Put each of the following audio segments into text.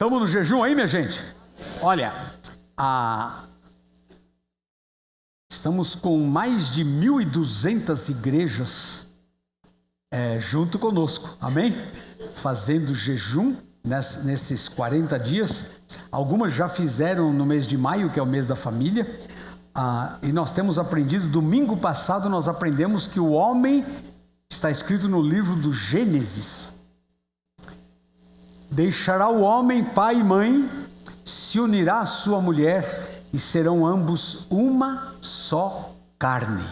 Estamos no jejum aí, minha gente? Olha, estamos com mais de 1.200 igrejas junto conosco, amém? Fazendo jejum nesses 40 dias. Algumas já fizeram no mês de maio, que é o mês da família. E nós temos aprendido, domingo passado nós aprendemos que o homem, está escrito no livro do Gênesis, deixará o homem pai e mãe, se unirá à sua mulher e serão ambos uma só carne.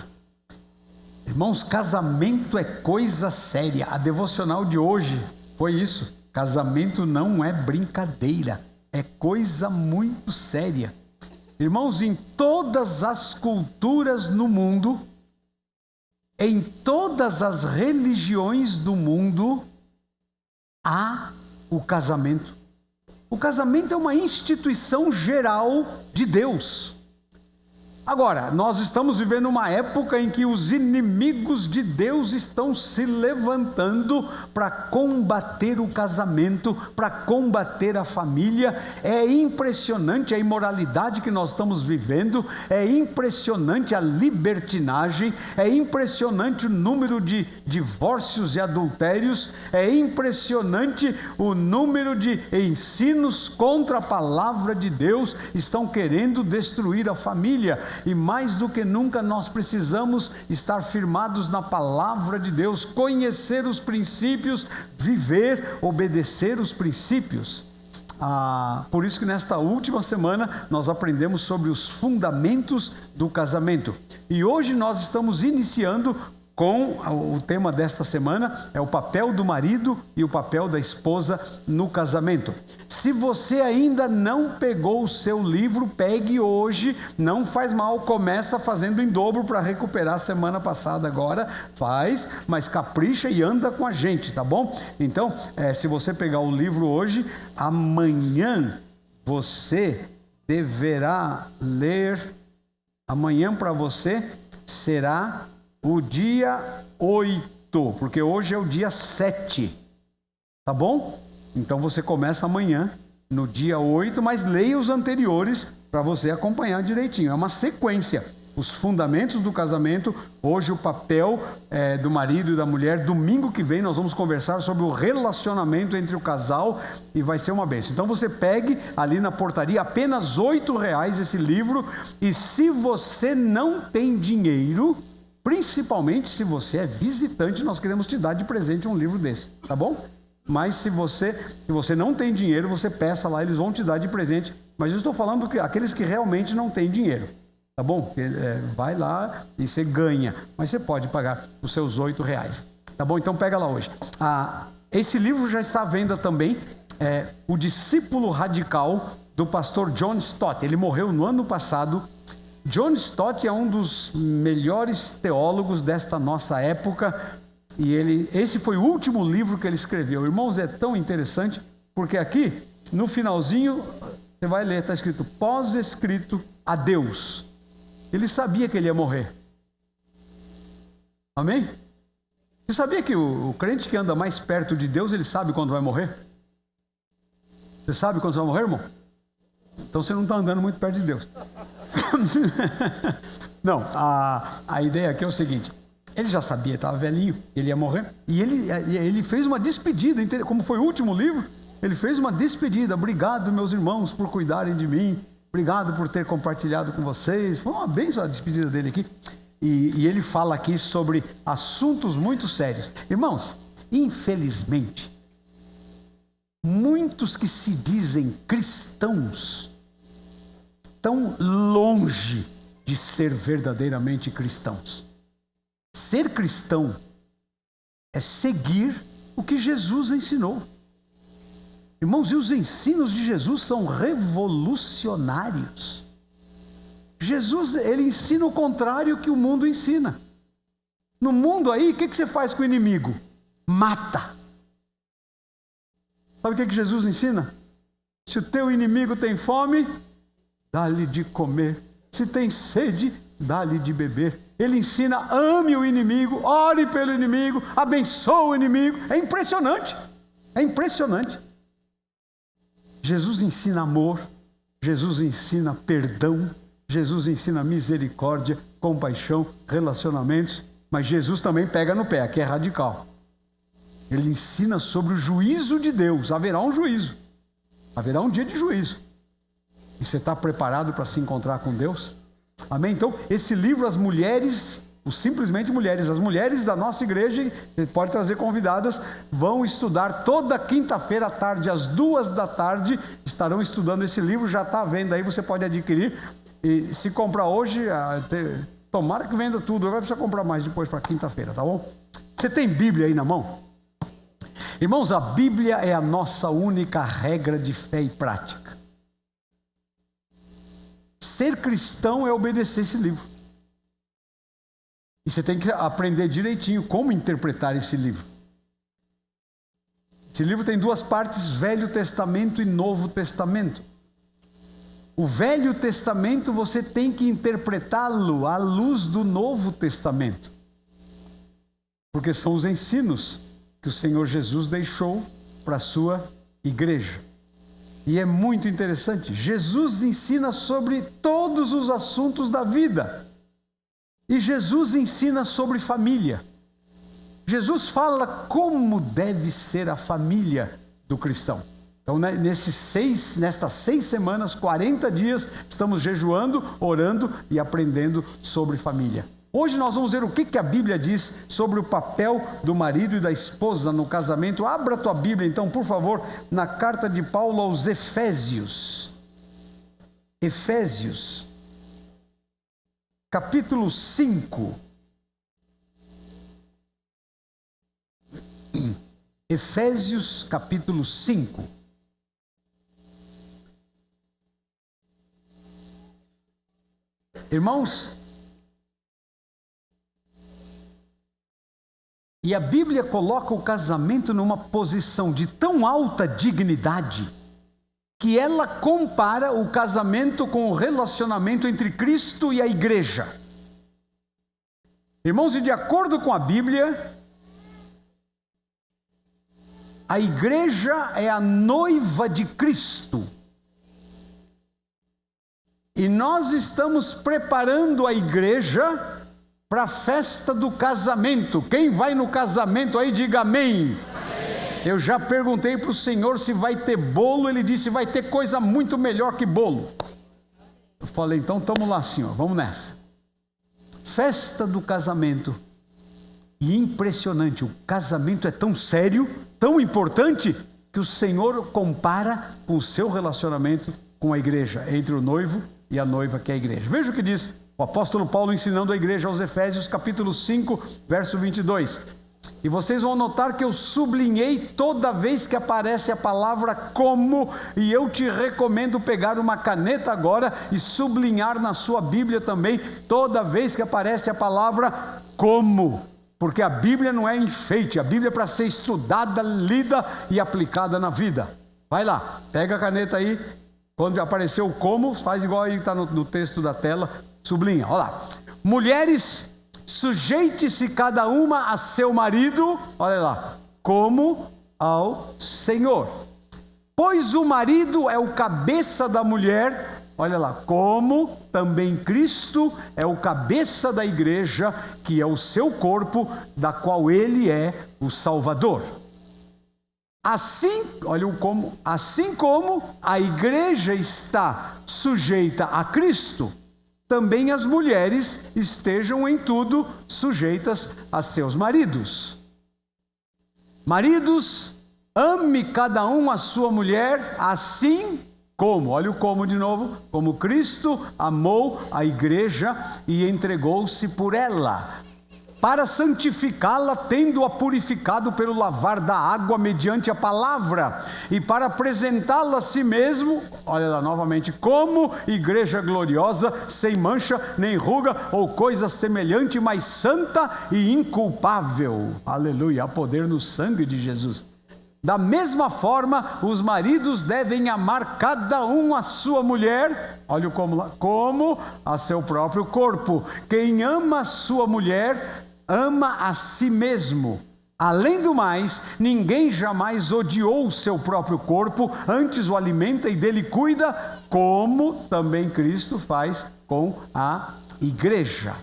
Irmãos, casamento é coisa séria. A devocional de hoje foi isso. Casamento não é brincadeira, é coisa muito séria. Irmãos, em todas as culturas no mundo, em todas as religiões do mundo, há o casamento. O casamento é uma instituição geral de Deus. Agora, nós estamos vivendo uma época em que os inimigos de Deus estão se levantando para combater o casamento, para combater a família. É impressionante a imoralidade que nós estamos vivendo, é impressionante a libertinagem, é impressionante o número de divórcios e adultérios, é impressionante o número de ensinos contra a palavra de Deus, estão querendo destruir a família. E mais do que nunca nós precisamos estar firmados na palavra de Deus, conhecer os princípios, viver, obedecer os princípios. Por isso que nesta última semana nós aprendemos sobre os fundamentos do casamento. E hoje nós estamos iniciando com o tema desta semana, é o papel do marido e o papel da esposa no casamento. Se você ainda não pegou o seu livro, pegue hoje, não faz mal, começa fazendo em dobro para recuperar a semana passada agora, faz, mas capricha e anda com a gente, tá bom? Então, se você pegar o livro hoje, amanhã você deverá ler, amanhã para você será o dia 8, porque hoje é o dia 7, tá bom? Então você começa amanhã, no dia 8, mas leia os anteriores para você acompanhar direitinho. É uma sequência. Os fundamentos do casamento, hoje o papel do marido e da mulher. Domingo que vem nós vamos conversar sobre o relacionamento entre o casal e vai ser uma bênção. Então você pegue ali na portaria, apenas R$8 esse livro. E se você não tem dinheiro, principalmente se você é visitante, nós queremos te dar de presente um livro desse, tá bom? Mas se você não tem dinheiro, você peça lá, eles vão te dar de presente. Mas eu estou falando que aqueles que realmente não têm dinheiro, tá bom? Vai lá e você ganha, mas você pode pagar os seus R$8, tá bom? Então pega lá hoje. Esse livro já está à venda também, O Discípulo Radical, do pastor John Stott. Ele morreu no ano passado. John Stott é um dos melhores teólogos desta nossa época. E esse foi o último livro que ele escreveu. Irmãos, é tão interessante, porque aqui, no finalzinho, você vai ler, está escrito, pós-escrito, adeus. Ele sabia que ele ia morrer. Amém? Você sabia que o crente que anda mais perto de Deus, ele sabe quando vai morrer? Você sabe quando você vai morrer, irmão? Então você não está andando muito perto de Deus. Não, a ideia aqui é o seguinte. Ele já sabia, estava velhinho, ele ia morrer. E ele fez uma despedida, como foi o último livro, ele fez uma despedida. Obrigado, meus irmãos, por cuidarem de mim. Obrigado por ter compartilhado com vocês. Foi uma bênção a despedida dele aqui. E ele fala aqui sobre assuntos muito sérios. Irmãos, infelizmente, muitos que se dizem cristãos estão longe de ser verdadeiramente cristãos. Ser cristão é seguir o que Jesus ensinou. Irmãos, e os ensinos de Jesus são revolucionários. Jesus, ele ensina o contrário que o mundo ensina. No mundo aí, o que você faz com o inimigo? Mata. Sabe o que Jesus ensina? Se o teu inimigo tem fome, dá-lhe de comer. Se tem sede, dá-lhe de beber. Ele ensina, ame o inimigo, ore pelo inimigo, abençoe o inimigo. É impressionante. É impressionante. Jesus ensina amor, Jesus ensina perdão, Jesus ensina misericórdia, compaixão, relacionamentos, mas Jesus também pega no pé, aqui é radical. Ele ensina sobre o juízo de Deus. Haverá um juízo, haverá um dia de juízo. E você está preparado para se encontrar com Deus? Amém? Então, esse livro, as mulheres, simplesmente mulheres, as mulheres da nossa igreja, você pode trazer convidadas, vão estudar toda quinta-feira à tarde, às 14h, estarão estudando esse livro, já está à venda aí, você pode adquirir. E se comprar hoje, tomara que venda tudo, vai precisar comprar mais depois para quinta-feira, tá bom? Você tem Bíblia aí na mão? Irmãos, a Bíblia é a nossa única regra de fé e prática. Ser cristão é obedecer esse livro. E você tem que aprender direitinho como interpretar esse livro. Esse livro tem duas partes, Velho Testamento e Novo Testamento. O Velho Testamento você tem que interpretá-lo à luz do Novo Testamento. Porque são os ensinos que o Senhor Jesus deixou para a sua igreja. E é muito interessante, Jesus ensina sobre todos os assuntos da vida. E Jesus ensina sobre família. Jesus fala como deve ser a família do cristão. Então, nestas 6 semanas, 40 dias, estamos jejuando, orando e aprendendo sobre família. Hoje nós vamos ver o que a Bíblia diz sobre o papel do marido e da esposa no casamento. Abra a tua Bíblia, então, por favor, na carta de Paulo aos Efésios. Efésios, capítulo 5. Efésios, capítulo 5. Irmãos, e a Bíblia coloca o casamento numa posição de tão alta dignidade, que ela compara o casamento com o relacionamento entre Cristo e a igreja. Irmãos, e de acordo com a Bíblia, a igreja é a noiva de Cristo. E nós estamos preparando a igreja para a festa do casamento. Quem vai no casamento aí, diga amém. Amém. Eu já perguntei para o Senhor se vai ter bolo, ele disse vai ter coisa muito melhor que bolo. Eu falei, então estamos lá, Senhor, vamos nessa. Festa do casamento. E impressionante, o casamento é tão sério, tão importante, que o Senhor compara com o seu relacionamento com a igreja, entre o noivo e a noiva, que é a igreja. Veja o que diz o apóstolo Paulo ensinando a igreja aos Efésios, capítulo 5, verso 22. E vocês vão notar que eu sublinhei toda vez que aparece a palavra como, e eu te recomendo pegar uma caneta agora e sublinhar na sua Bíblia também, toda vez que aparece a palavra como. Porque a Bíblia não é enfeite, a Bíblia é para ser estudada, lida e aplicada na vida. Vai lá, pega a caneta aí, quando apareceu o como, faz igual aí que está no texto da tela, sublinha, olha lá. Mulheres, sujeite-se cada uma a seu marido, olha lá, como ao Senhor. Pois o marido é o cabeça da mulher, olha lá, como também Cristo é o cabeça da igreja, que é o seu corpo, da qual ele é o Salvador. Assim, olha o como, assim como a igreja está sujeita a Cristo, também as mulheres estejam em tudo sujeitas a seus maridos. Maridos, ame cada um a sua mulher, assim como, olha o como de novo, como Cristo amou a igreja e entregou-se por ela, para santificá-la, tendo-a purificado pelo lavar da água mediante a palavra, e para apresentá-la a si mesmo, olha lá novamente, como igreja gloriosa, sem mancha, nem ruga, ou coisa semelhante, mas santa e inculpável. Aleluia, há poder no sangue de Jesus. Da mesma forma, os maridos devem amar cada um a sua mulher, olha o como lá, como a seu próprio corpo. Quem ama a sua mulher, ama a si mesmo. Além do mais, ninguém jamais odiou o seu próprio corpo, antes o alimenta e dele cuida, como também Cristo faz com a igreja.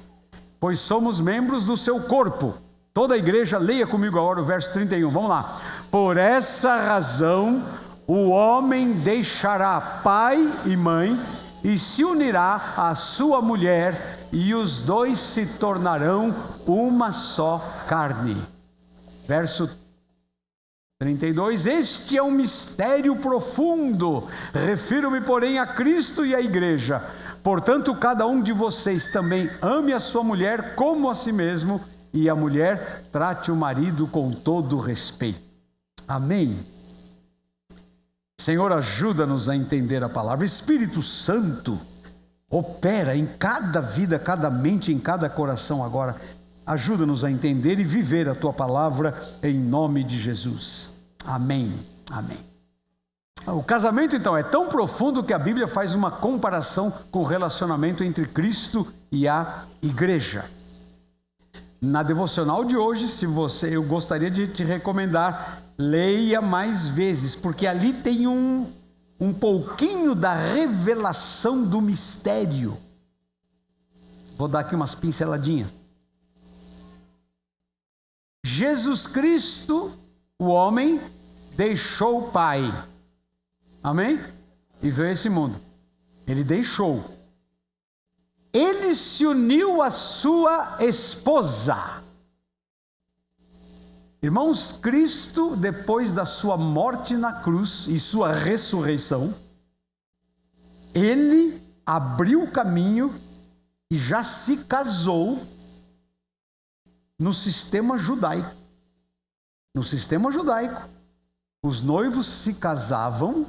Pois somos membros do seu corpo. Toda a igreja, leia comigo agora o verso 31, vamos lá. Por essa razão, o homem deixará pai e mãe e se unirá à sua mulher, e os dois se tornarão uma só carne. Verso 32, este é um mistério profundo, refiro-me, porém, a Cristo e à igreja. Portanto, cada um de vocês também ame a sua mulher como a si mesmo, e a mulher trate o marido com todo respeito. Amém. Senhor, ajuda-nos a entender a palavra. Espírito Santo, opera em cada vida, cada mente, em cada coração agora. Ajuda-nos a entender e viver a Tua palavra em nome de Jesus. Amém. Amém. O casamento, então, é tão profundo que a Bíblia faz uma comparação com o relacionamento entre Cristo e a igreja. Na devocional de hoje, eu gostaria de te recomendar, leia mais vezes, porque ali tem um pouquinho da revelação do mistério. Vou dar aqui umas pinceladinhas. Jesus Cristo, o homem, deixou o Pai. Amém? E veio a esse mundo. Ele deixou. Ele se uniu à sua esposa. Irmãos, Cristo, depois da sua morte na cruz e sua ressurreição, ele abriu o caminho e já se casou no sistema judaico. No sistema judaico, os noivos se casavam,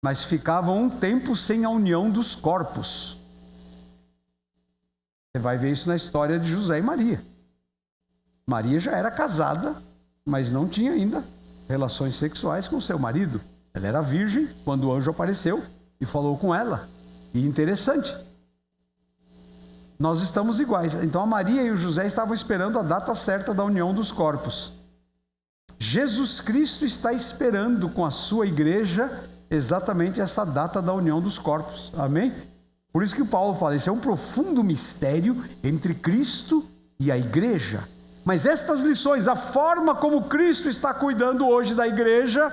mas ficavam um tempo sem a união dos corpos. Você vai ver isso na história de José e Maria. Maria já era casada, mas não tinha ainda relações sexuais com seu marido. Ela era virgem quando o anjo apareceu e falou com ela. E interessante, nós estamos iguais. Então a Maria e o José estavam esperando a data certa da união dos corpos. Jesus Cristo está esperando com a sua igreja exatamente essa data da união dos corpos. Amém? Por isso que Paulo fala, isso é um profundo mistério entre Cristo e a igreja. Mas estas lições, a forma como Cristo está cuidando hoje da igreja,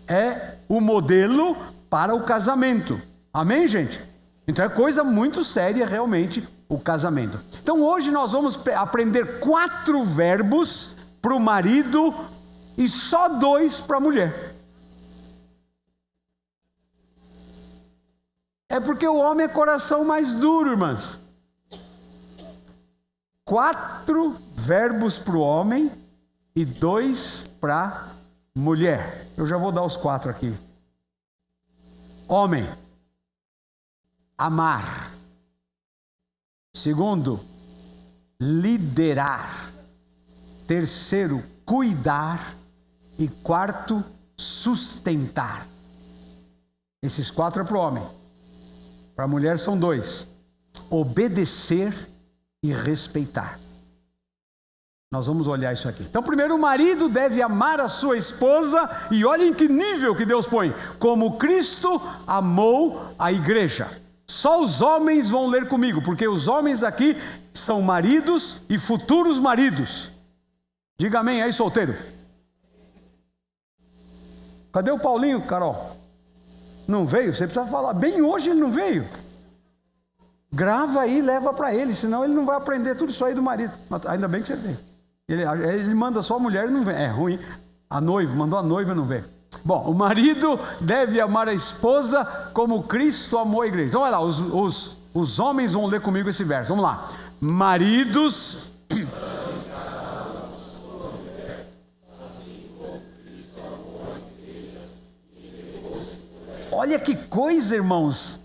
é o modelo para o casamento. Amém, gente? Então é coisa muito séria realmente o casamento. Então hoje nós vamos aprender 4 verbos para o marido e só 2 para a mulher. É porque o homem é coração mais duro, irmãs. 4 verbos para o homem e 2 para a mulher. Eu já vou dar os 4 aqui. Homem, amar. Segundo, liderar. Terceiro, cuidar. E 4, sustentar. Esses 4 é para o homem. Para a mulher são 2. Obedecer e respeitar. Nós vamos olhar isso aqui. Então, primeiro, o marido deve amar a sua esposa. E olhem que nível que Deus põe. Como Cristo amou a igreja. Só os homens vão ler comigo, porque os homens aqui são maridos e futuros maridos. Diga amém aí, solteiro. Cadê o Paulinho, Carol? Não veio? Você precisa falar. Bem hoje ele não veio. Grava aí e leva para ele, senão ele não vai aprender tudo isso aí do marido. Mas ainda bem que você veio. Ele manda só a mulher e não vem. É ruim. A noiva, mandou a noiva e não vem. Bom, o marido deve amar a esposa como Cristo amou a igreja. Então vai lá, os homens vão ler comigo esse verso. Vamos lá. Maridos... Olha que coisa, irmãos,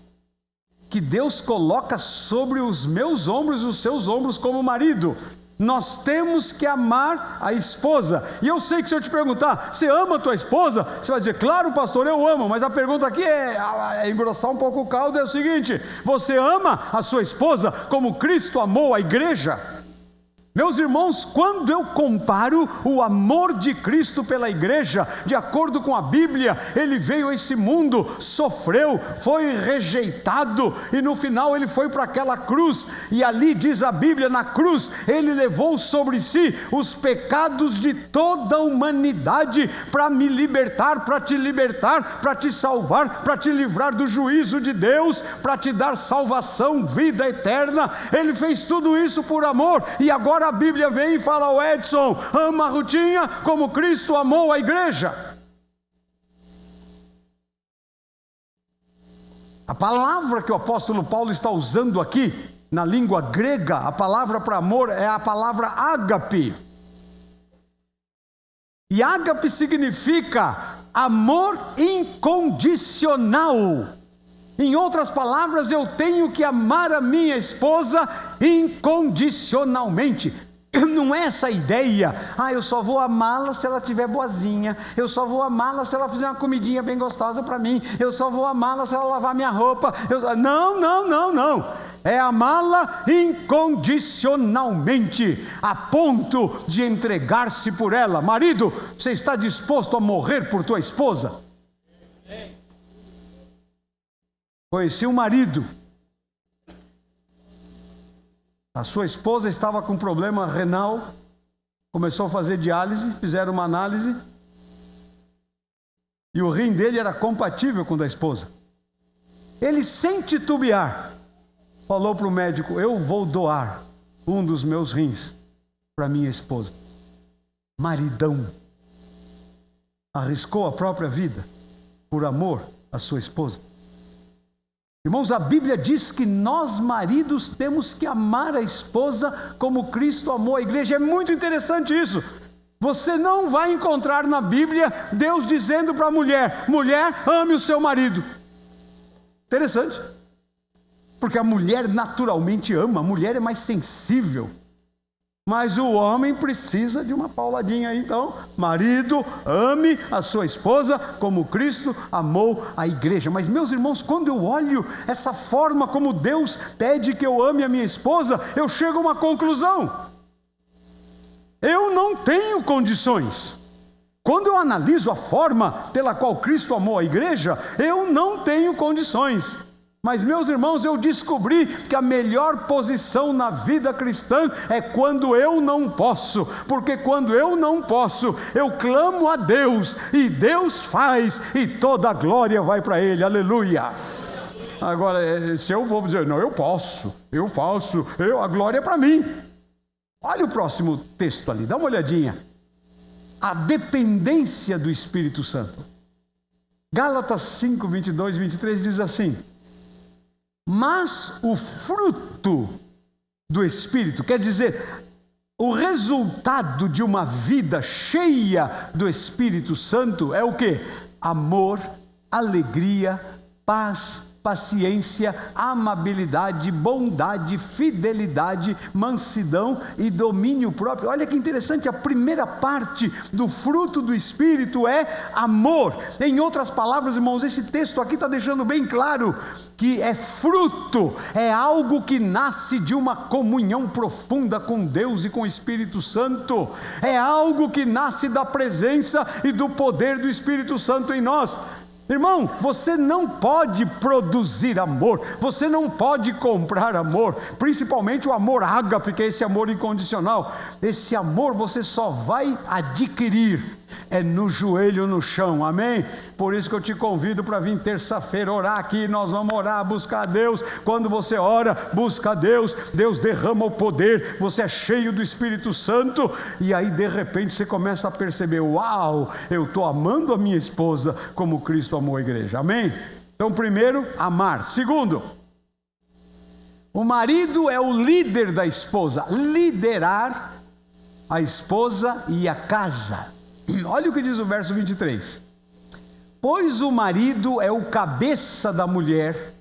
que Deus coloca sobre os meus ombros e os seus ombros como marido. Nós temos que amar a esposa. E eu sei que se eu te perguntar, você ama a tua esposa? Você vai dizer, claro, pastor, eu amo. Mas a pergunta aqui é engrossar um pouco o caldo, é o seguinte: você ama a sua esposa como Cristo amou a igreja? Meus irmãos, quando eu comparo o amor de Cristo pela igreja, de acordo com a Bíblia, ele veio a esse mundo, sofreu, foi rejeitado e no final ele foi para aquela cruz, e ali diz a Bíblia, na cruz ele levou sobre si os pecados de toda a humanidade para me libertar, para te salvar, para te livrar do juízo de Deus, para te dar salvação, vida eterna. Ele fez tudo isso por amor, e agora a Bíblia vem e fala: o Edson, ama a Rutinha como Cristo amou a igreja. A palavra que o apóstolo Paulo está usando aqui, na língua grega, a palavra para amor é a palavra ágape. E ágape significa amor incondicional. Em outras palavras, eu tenho que amar a minha esposa incondicionalmente. Não é essa ideia, eu só vou amá-la se ela estiver boazinha, eu só vou amá-la se ela fizer uma comidinha bem gostosa para mim, eu só vou amá-la se ela lavar minha roupa. Não. É amá-la incondicionalmente, a ponto de entregar-se por ela. Marido, você está disposto a morrer por tua esposa? Conheci um marido, a sua esposa estava com problema renal, começou a fazer diálise, fizeram uma análise, e o rim dele era compatível com o da esposa. Ele, sem titubear, falou para o médico: eu vou doar um dos meus rins para minha esposa. Maridão, arriscou a própria vida por amor à sua esposa. Irmãos, a Bíblia diz que nós, maridos, temos que amar a esposa como Cristo amou a igreja. É muito interessante isso. Você não vai encontrar na Bíblia Deus dizendo para a mulher: mulher, ame o seu marido. Interessante. Porque a mulher naturalmente ama, a mulher é mais sensível. Mas o homem precisa de uma pauladinha aí. Então, marido, ame a sua esposa como Cristo amou a igreja. Mas, meus irmãos, quando eu olho essa forma como Deus pede que eu ame a minha esposa, eu chego a uma conclusão: eu não tenho condições. Quando eu analiso a forma pela qual Cristo amou a igreja, eu não tenho condições. Mas, meus irmãos, eu descobri que a melhor posição na vida cristã é quando eu não posso, porque quando eu não posso, eu clamo a Deus, e Deus faz, e toda a glória vai para Ele, aleluia. Agora, se eu vou dizer, não, eu posso, a glória é para mim. Olha o próximo texto ali, dá uma olhadinha. A dependência do Espírito Santo. Gálatas 5, 22, 23 diz assim: mas o fruto do Espírito, quer dizer, o resultado de uma vida cheia do Espírito Santo é o quê? Amor, alegria, paz, paciência, amabilidade, bondade, fidelidade, mansidão e domínio próprio. Olha que interessante, a primeira parte do fruto do Espírito é amor. Em outras palavras, irmãos, esse texto aqui está deixando bem claro que é fruto, é algo que nasce de uma comunhão profunda com Deus e com o Espírito Santo, é algo que nasce da presença e do poder do Espírito Santo em nós. Irmão, você não pode produzir amor, você não pode comprar amor, principalmente o amor ágape, que é esse amor incondicional. Esse amor você só vai adquirir no joelho no chão, amém? Por isso que eu te convido para vir terça-feira orar aqui. Nós vamos orar, buscar a Deus. Quando você ora, busca a Deus, Deus derrama o poder, você é cheio do Espírito Santo, e aí de repente você começa a perceber: uau, eu estou amando a minha esposa como Cristo amou a igreja, amém? Então, primeiro, amar. Segundo, o marido é o líder da esposa, liderar a esposa e a casa. Olha o que diz o verso 23: pois o marido é o cabeça da mulher,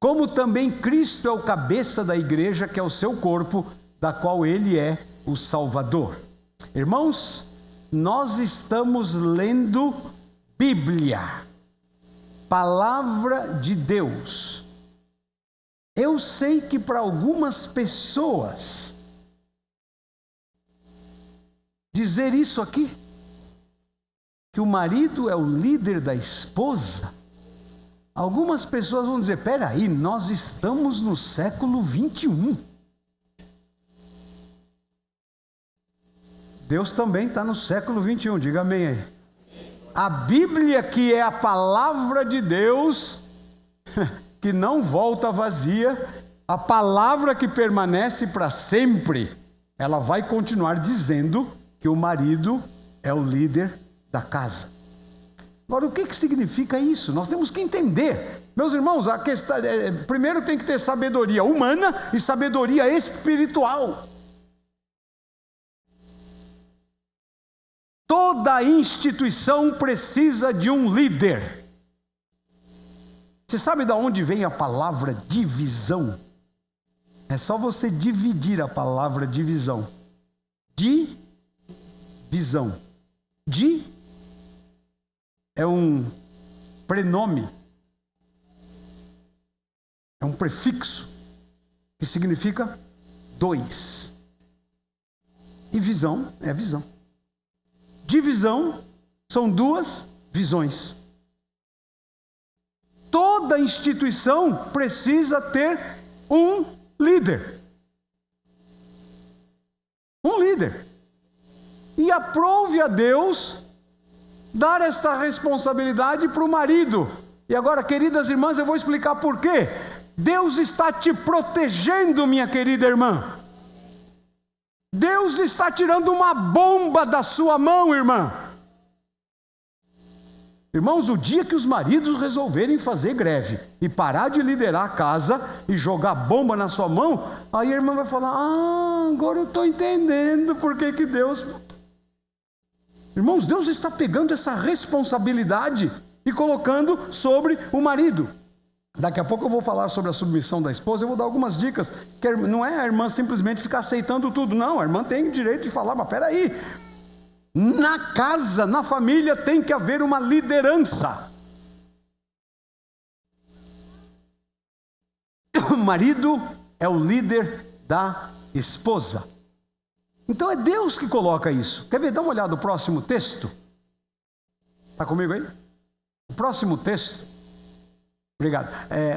como também Cristo é o cabeça da igreja, que é o seu corpo, da qual ele é o Salvador. Irmãos, nós estamos lendo Bíblia, palavra de Deus. Eu sei que para algumas pessoas dizer isso aqui, que o marido é o líder da esposa, algumas pessoas vão dizer: peraí, nós estamos no século 21. Deus também está no século 21, diga amém aí. A Bíblia, que é a palavra de Deus, que não volta vazia, a palavra que permanece para sempre, ela vai continuar dizendo que o marido é o líder da casa. Agora, o que significa isso? Nós temos que entender. Meus irmãos, a questão, primeiro tem que ter sabedoria humana e sabedoria espiritual. Toda instituição precisa de um líder. Você sabe de onde vem a palavra divisão? É só você dividir a palavra divisão. Divisão. Di é um prenome, é um prefixo que significa dois. E visão é visão. Divisão são duas visões. Toda instituição precisa ter um líder. Um líder. E aprove a Deus dar esta responsabilidade para o marido. E agora, queridas irmãs, eu vou explicar por quê. Deus está te protegendo, minha querida irmã. Deus está tirando uma bomba da sua mão, irmã. Irmãos, o dia que os maridos resolverem fazer greve e parar de liderar a casa e jogar bomba na sua mão, aí a irmã vai falar: agora eu estou entendendo por que Deus... Irmãos, Deus está pegando essa responsabilidade e colocando sobre o marido. Daqui a pouco eu vou falar sobre a submissão da esposa, eu vou dar algumas dicas, que não é a irmã simplesmente ficar aceitando tudo, não, a irmã tem o direito de falar: mas peraí, na casa, na família tem que haver uma liderança. O marido é o líder da esposa. Então é Deus que coloca isso. Quer ver? Dá uma olhada no próximo texto. Está comigo aí? O próximo texto. Obrigado.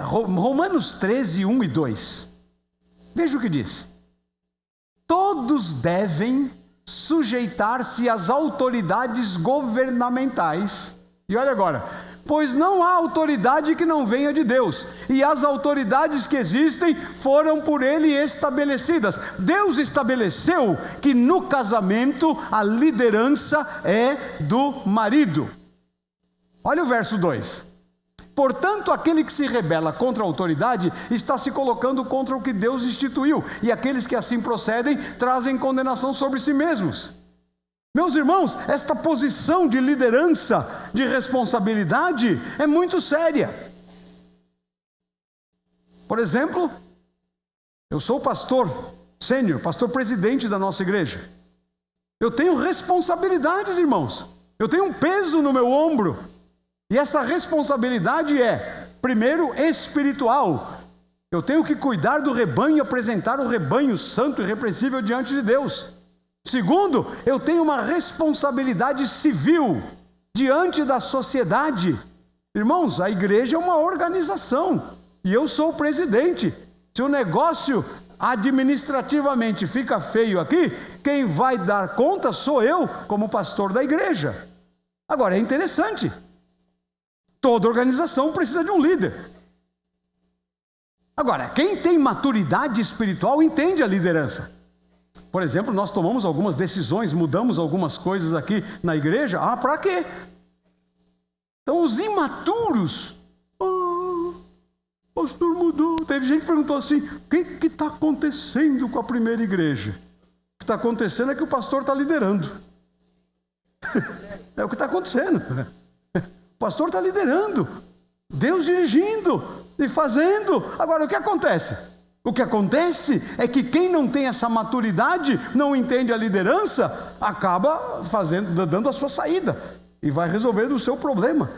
Romanos 13, 1 e 2. Veja o que diz. Todos devem sujeitar-se às autoridades governamentais. E olha agora. Pois não há autoridade que não venha de Deus, e as autoridades que existem foram por Ele estabelecidas. Deus estabeleceu que no casamento a liderança é do marido. Olha o verso 2. Portanto, aquele que se rebela contra a autoridade está se colocando contra o que Deus instituiu, e aqueles que assim procedem trazem condenação sobre si mesmos. Meus irmãos, esta posição de liderança, de responsabilidade, é muito séria. Por exemplo, eu sou pastor sênior, pastor presidente da nossa igreja. Eu tenho responsabilidades, irmãos. Eu tenho um peso no meu ombro. E essa responsabilidade é, primeiro, espiritual. Eu tenho que cuidar do rebanho e apresentar o rebanho santo e irrepreensível diante de Deus. Segundo, eu tenho uma responsabilidade civil diante da sociedade. Irmãos, a igreja é uma organização e eu sou o presidente. Se o negócio administrativamente fica feio aqui, quem vai dar conta sou eu, como pastor da igreja. Agora, é interessante. Toda organização precisa de um líder. Agora, quem tem maturidade espiritual entende a liderança. Por exemplo, nós tomamos algumas decisões, mudamos algumas coisas aqui na igreja. Para quê? Então, os imaturos, o pastor mudou. Teve gente que perguntou assim: o que está acontecendo com a primeira igreja? O que está acontecendo é que o pastor está liderando. É o que está acontecendo. O pastor está liderando, Deus dirigindo e fazendo. Agora, o que acontece? O que acontece é que quem não tem essa maturidade, não entende a liderança, acaba dando a sua saída e vai resolver o seu problema.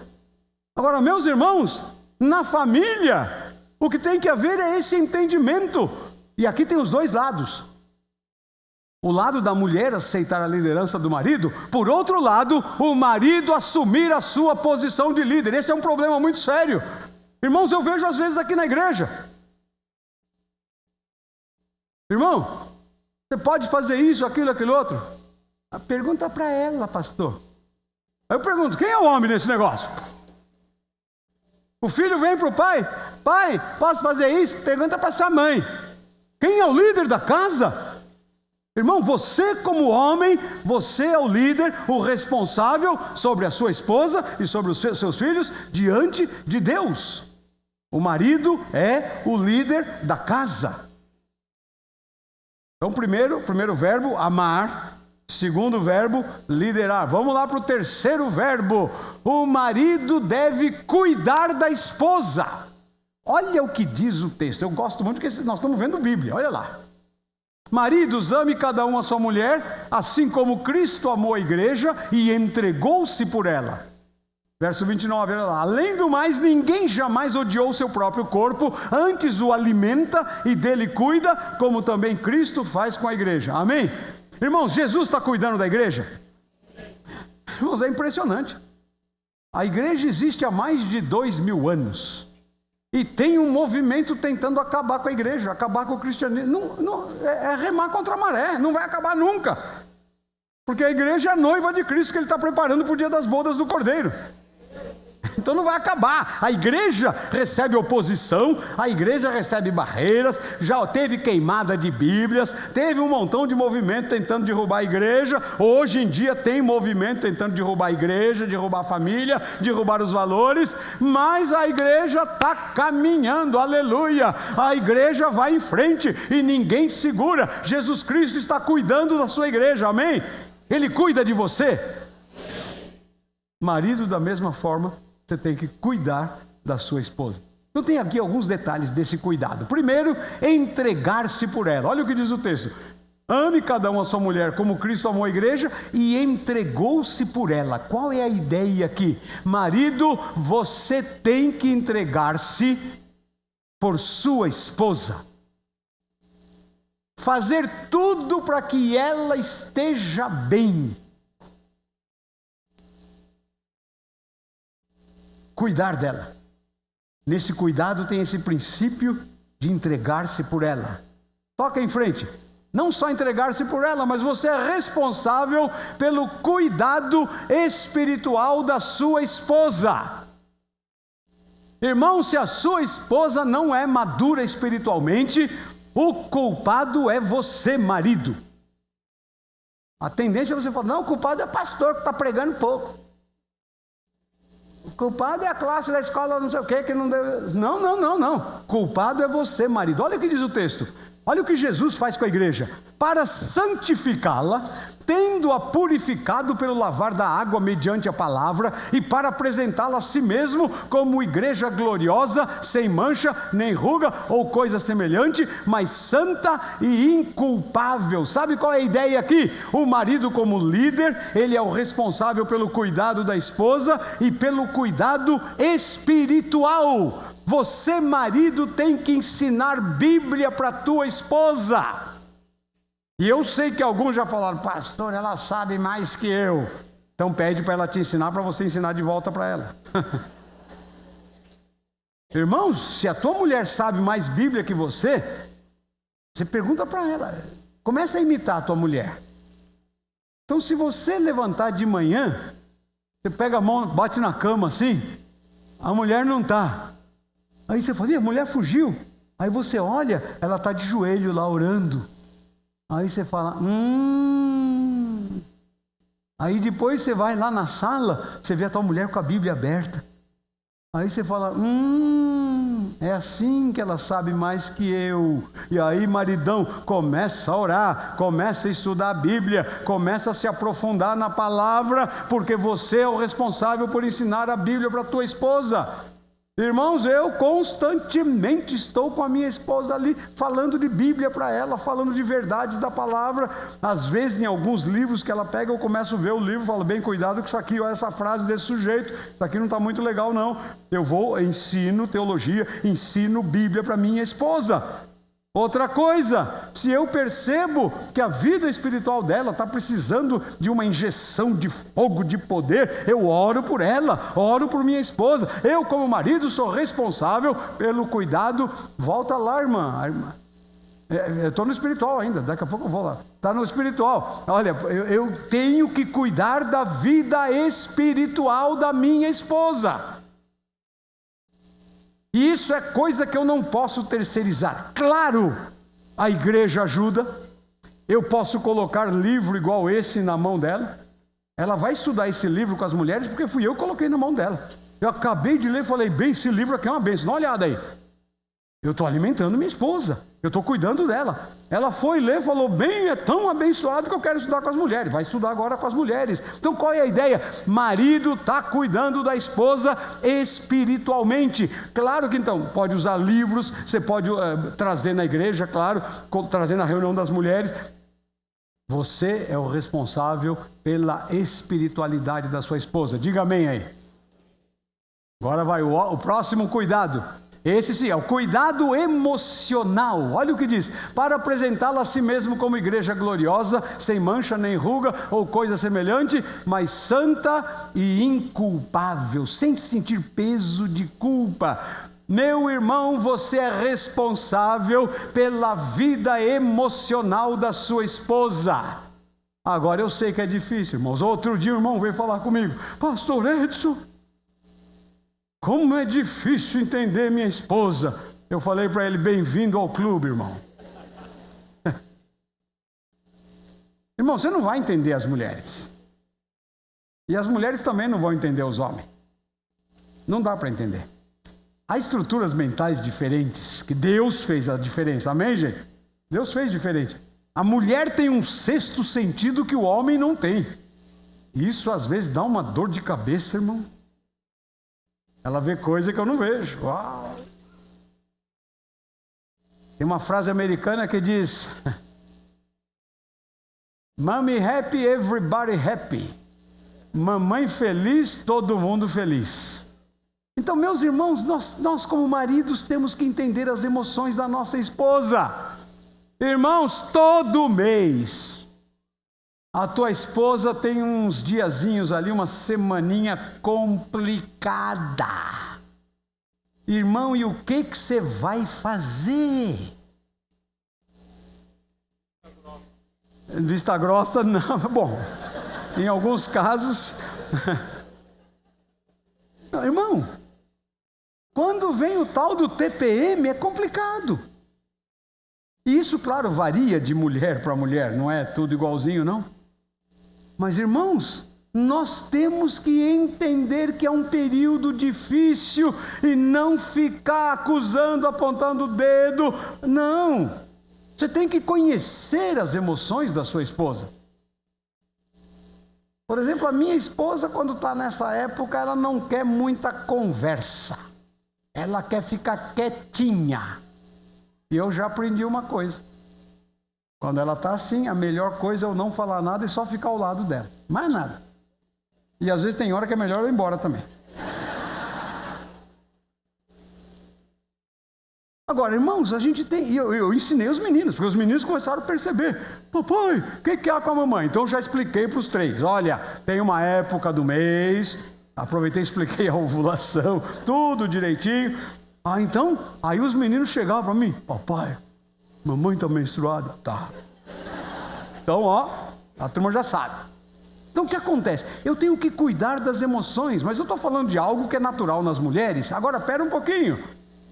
Agora, meus irmãos, na família, o que tem que haver é esse entendimento. E aqui tem os dois lados. O lado da mulher aceitar a liderança do marido, por outro lado, o marido assumir a sua posição de líder. Esse é um problema muito sério. Irmãos, eu vejo às vezes aqui na igreja. Irmão, você pode fazer isso, aquilo, aquilo outro? Pergunta para ela, pastor. Aí eu pergunto, quem é o homem nesse negócio? O filho vem para o pai, pai, posso fazer isso? Pergunta para sua mãe. Quem é o líder da casa? Irmão, você como homem, você é o líder, o responsável sobre a sua esposa e sobre os seus filhos diante de Deus. O marido é o líder da casa. Então, primeiro verbo, amar. Segundo verbo, liderar. Vamos lá para o terceiro verbo. O marido deve cuidar da esposa. Olha o que diz o texto. Eu gosto muito porque nós estamos vendo Bíblia. Olha lá. Maridos, ame cada um a sua mulher, assim como Cristo amou a igreja e entregou-se por ela. Verso 29, olha lá. Além do mais, ninguém jamais odiou seu próprio corpo, antes o alimenta e dele cuida, como também Cristo faz com a igreja. Amém? Irmãos, Jesus está cuidando da igreja? Irmãos, é impressionante. A igreja existe há mais de 2000 anos. E tem um movimento tentando acabar com a igreja, acabar com o cristianismo. É remar contra a maré, não vai acabar nunca. Porque a igreja é a noiva de Cristo que ele está preparando para o dia das bodas do Cordeiro. Então não vai acabar. A igreja recebe oposição, a igreja recebe barreiras, já teve queimada de Bíblias, teve um montão de movimento tentando derrubar a igreja. Hoje em dia tem movimento tentando derrubar a igreja, derrubar a família, derrubar os valores, mas a igreja está caminhando, aleluia. A igreja vai em frente e ninguém segura. Jesus Cristo está cuidando da sua igreja, amém? Ele cuida de você. Marido, da mesma forma, você tem que cuidar da sua esposa. Então tem aqui alguns detalhes desse cuidado. Primeiro, entregar-se por ela. Olha o que diz o texto. Ame cada um a sua mulher como Cristo amou a igreja e entregou-se por ela. Qual é a ideia aqui? Marido, você tem que entregar-se por sua esposa. Fazer tudo para que ela esteja bem. Cuidar dela. Nesse cuidado tem esse princípio de entregar-se por ela. Toca em frente. Não só entregar-se por ela, mas você é responsável pelo cuidado espiritual da sua esposa. Irmão, se a sua esposa não é madura espiritualmente, o culpado é você, marido. A tendência é você falar, não, o culpado é o pastor que está pregando pouco. O culpado é a classe da escola, não sei o que não deve... Não. Culpado é você, marido. Olha o que diz o texto. Olha o que Jesus faz com a igreja. Para santificá-la, tendo-a purificado pelo lavar da água mediante a palavra, e para apresentá-la a si mesmo como igreja gloriosa, sem mancha, nem ruga ou coisa semelhante, mas santa e inculpável. Sabe qual é a ideia aqui? O marido como líder, ele é o responsável pelo cuidado da esposa e pelo cuidado espiritual. Você, marido, tem que ensinar Bíblia para a tua esposa. E eu sei que alguns já falaram, pastor, ela sabe mais que eu. Então pede para ela te ensinar, para você ensinar de volta para ela. Irmãos, se a tua mulher sabe mais Bíblia que você pergunta para ela. Começa a imitar a tua mulher. Então se você levantar de manhã, você pega a mão, bate na cama assim, a mulher não está. Aí você fala, a mulher fugiu. Aí você olha, ela está de joelho lá orando. Aí você fala, Aí depois você vai lá na sala, você vê a tua mulher com a Bíblia aberta. Aí você fala, é assim que ela sabe mais que eu. E aí, maridão, começa a orar, começa a estudar a Bíblia, começa a se aprofundar na palavra, porque você é o responsável por ensinar a Bíblia para a tua esposa. Irmãos, eu constantemente estou com a minha esposa ali, falando de Bíblia para ela, falando de verdades da palavra. Às vezes, em alguns livros que ela pega, eu começo a ver o livro e falo, bem, cuidado com isso aqui, olha essa frase desse sujeito, isso aqui não está muito legal não. Eu ensino teologia, ensino Bíblia para minha esposa. Outra coisa, se eu percebo que a vida espiritual dela está precisando de uma injeção de fogo, de poder, eu oro por ela, oro por minha esposa. Eu, como marido, sou responsável pelo cuidado. Volta lá, irmã. Eu estou no espiritual ainda, daqui a pouco eu vou lá. Está no espiritual. Olha, eu tenho que cuidar da vida espiritual da minha esposa. E isso é coisa que eu não posso terceirizar. Claro, a igreja ajuda. Eu posso colocar livro igual esse na mão dela. Ela vai estudar esse livro com as mulheres, porque fui eu que coloquei na mão dela. Eu acabei de ler e falei, bem, esse livro aqui é uma bênção. Dá uma olhada aí. Eu estou alimentando minha esposa. Eu estou cuidando dela. Ela foi ler e falou, bem, é tão abençoado que eu quero estudar com as mulheres. Vai estudar agora com as mulheres. Então qual é a ideia? Marido está cuidando da esposa espiritualmente. Claro que então, pode usar livros, você pode trazer na igreja, claro, trazer na reunião das mulheres. Você é o responsável pela espiritualidade da sua esposa. Diga amém aí. Agora vai o próximo cuidado. Esse sim, é o cuidado emocional. Olha o que diz: para apresentá-la a si mesmo como igreja gloriosa, sem mancha nem ruga ou coisa semelhante, mas santa e inculpável, sem sentir peso de culpa. Meu irmão, você é responsável pela vida emocional da sua esposa. Agora eu sei que é difícil, irmãos. Outro dia o irmão veio falar comigo: pastor Edson, como é difícil entender minha esposa. Eu falei para ele: bem-vindo ao clube, irmão. Irmão, você não vai entender as mulheres. E as mulheres também não vão entender os homens. Não dá para entender. Há estruturas mentais diferentes, que Deus fez a diferença. Amém, gente? Deus fez diferente. A mulher tem um sexto sentido que o homem não tem. Isso às vezes dá uma dor de cabeça, irmão. Ela vê coisa que eu não vejo. Uau. Tem uma frase americana que diz: Mommy happy, everybody happy. Mamãe feliz, todo mundo feliz. Então, meus irmãos, nós como maridos temos que entender as emoções da nossa esposa. Irmãos, todo mês a tua esposa tem uns diazinhos ali, uma semaninha complicada. Irmão, e o que você vai fazer? Vista grossa, não. Bom, em alguns casos. Não, irmão, quando vem o tal do TPM é complicado. E isso, claro, varia de mulher para mulher, não é tudo igualzinho, não. Mas, irmãos, nós temos que entender que é um período difícil e não ficar acusando, apontando o dedo. Não. Você tem que conhecer as emoções da sua esposa. Por exemplo, a minha esposa, quando está nessa época, ela não quer muita conversa. Ela quer ficar quietinha. E eu já aprendi uma coisa. Quando ela está assim, a melhor coisa é eu não falar nada e só ficar ao lado dela. Mais nada. E às vezes tem hora que é melhor eu ir embora também. Agora, irmãos, a gente tem... Eu ensinei os meninos, porque os meninos começaram a perceber. Papai, o que há com a mamãe? Então eu já expliquei para os três. Olha, tem uma época do mês. Aproveitei e expliquei a ovulação. Tudo direitinho. Então, aí os meninos chegavam para mim: papai, mamãe está menstruada? Tá. Então, a turma já sabe. Então, o que acontece? Eu tenho que cuidar das emoções, mas eu estou falando de algo que é natural nas mulheres. Agora, espera um pouquinho.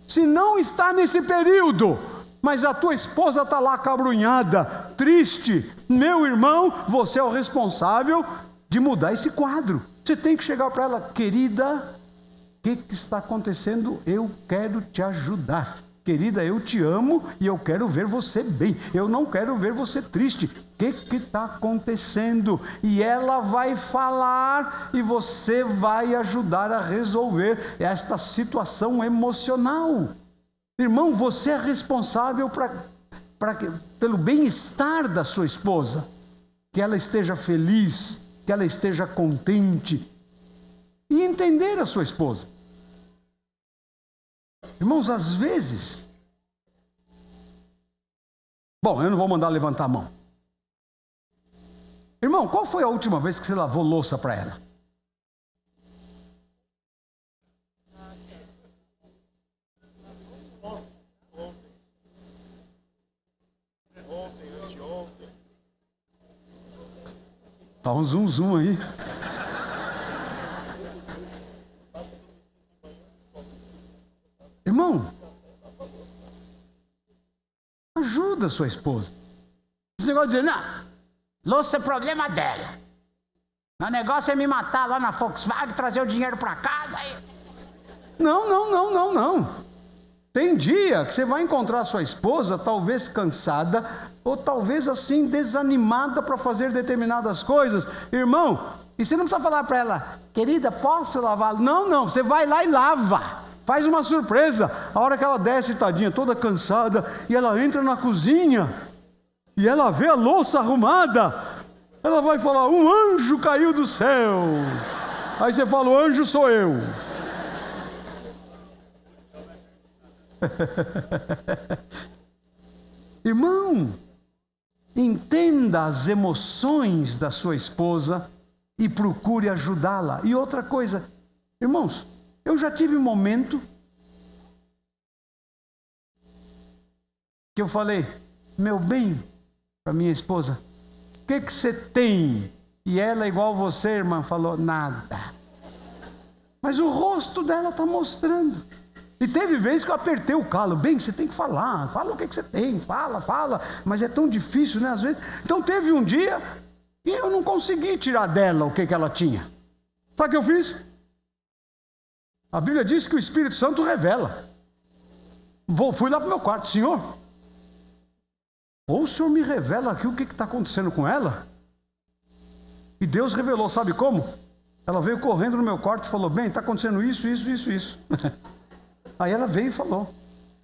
Se não está nesse período, mas a tua esposa está lá acabrunhada, triste, meu irmão, você é o responsável de mudar esse quadro. Você tem que chegar para ela: querida, o que está acontecendo? Eu quero te ajudar. Querida, eu te amo e eu quero ver você bem. Eu não quero ver você triste. O que está acontecendo? E ela vai falar e você vai ajudar a resolver esta situação emocional. Irmão, você é responsável pelo bem-estar da sua esposa. Que ela esteja feliz, que ela esteja contente. E entender a sua esposa. Irmãos, às vezes, Bom, eu não vou mandar levantar a mão. Irmão, qual foi a última vez que você lavou louça para ela? Tá um zum aí. Irmão, ajuda a sua esposa. Esse negócio de dizer, não, louça é problema dela. O negócio é me matar lá na Volkswagen, trazer o dinheiro para casa. Não. Tem dia que você vai encontrar a sua esposa, talvez cansada, ou talvez assim desanimada para fazer determinadas coisas. Irmão, e você não precisa falar para ela, querida, posso lavar? Não, você vai lá e lava. Faz uma surpresa. A hora que ela desce, tadinha, toda cansada, e ela entra na cozinha, e ela vê a louça arrumada, ela vai falar, um anjo caiu do céu. Aí você fala, o anjo sou eu. Irmão, entenda as emoções da sua esposa e procure ajudá-la. E outra coisa, irmãos, eu já tive um momento que eu falei, meu bem, para minha esposa, o que você tem? E ela, igual você, irmã, falou, nada. Mas o rosto dela está mostrando. E teve vezes que eu apertei o calo, bem, você tem que falar, fala o que você tem, fala, mas é tão difícil, né, às vezes. Então teve um dia que eu não consegui tirar dela o que ela tinha. Sabe o que eu fiz? A Bíblia diz que o Espírito Santo revela. Fui lá para o meu quarto, Senhor, ou o Senhor me revela aqui o que está acontecendo com ela? E Deus revelou, sabe como? Ela veio correndo no meu quarto e falou, bem, está acontecendo isso. Aí ela veio e falou.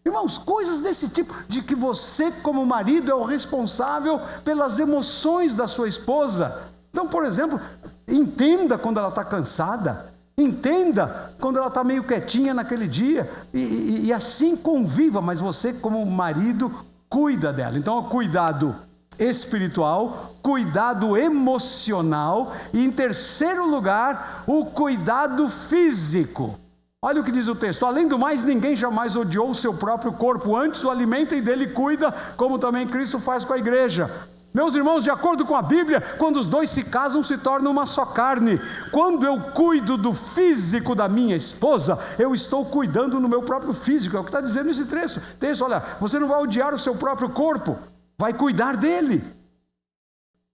Irmãos, coisas desse tipo, de que você como marido é o responsável pelas emoções da sua esposa. Então, por exemplo, entenda quando ela está cansada, entenda quando ela está meio quietinha naquele dia, e assim conviva, mas você como marido cuida dela. Então, o cuidado espiritual, cuidado emocional e, em terceiro lugar, o cuidado físico. Olha o que diz o texto, além do mais, ninguém jamais odiou o seu próprio corpo, antes o alimenta e dele cuida, como também Cristo faz com a igreja. Meus irmãos, de acordo com a Bíblia, quando os dois se casam, se tornam uma só carne. Quando eu cuido do físico da minha esposa, eu estou cuidando no meu próprio físico, é o que está dizendo esse texto. Olha, você não vai odiar o seu próprio corpo, vai cuidar dele.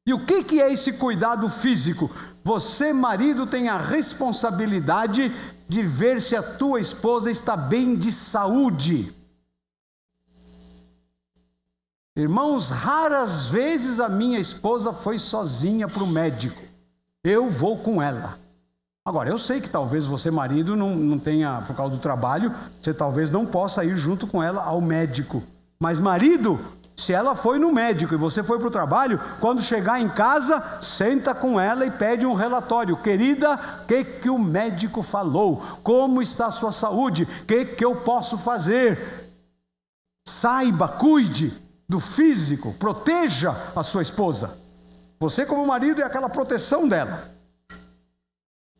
E o que é esse cuidado físico? Você, marido, tem a responsabilidade de ver se a tua esposa está bem de saúde. Irmãos, raras vezes a minha esposa foi sozinha para o médico. Eu vou com ela. Agora, eu sei que talvez você, marido, não tenha, por causa do trabalho, você talvez não possa ir junto com ela ao médico. Mas marido, se ela foi no médico e você foi para o trabalho, quando chegar em casa, senta com ela e pede um relatório. Querida, o que o médico falou? Como está a sua saúde? O que eu posso fazer? Saiba, cuide do físico, proteja a sua esposa. Você como marido é aquela proteção dela.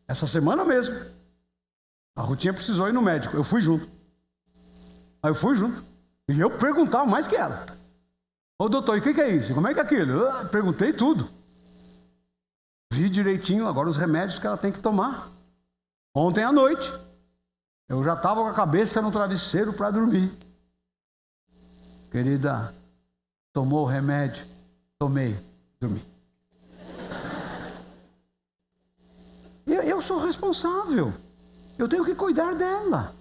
Essa semana mesmo, a Rutinha precisou ir no médico, eu fui junto. Aí eu fui junto, e eu perguntava mais que ela. Ô doutor, o que é isso? Como é que é aquilo? Eu perguntei tudo. Vi direitinho agora os remédios que ela tem que tomar. Ontem à noite, eu já estava com a cabeça no travesseiro para dormir. Querida, tomou o remédio? Tomei, dormi. Eu sou responsável. Eu tenho que cuidar dela.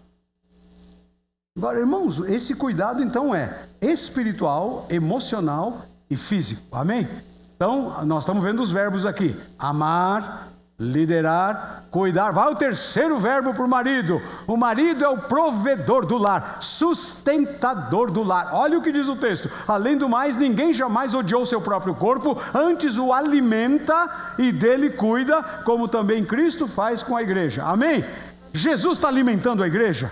Agora, irmãos, esse cuidado então é espiritual, emocional e físico. Amém? Então, nós estamos vendo os verbos aqui. Amar, liderar, cuidar. Vai o terceiro verbo para o marido. O marido é o provedor do lar, sustentador do lar. Olha o que diz o texto. Além do mais, ninguém jamais odiou seu próprio corpo, antes o alimenta e dele cuida, como também Cristo faz com a igreja. Amém? Jesus está alimentando a igreja.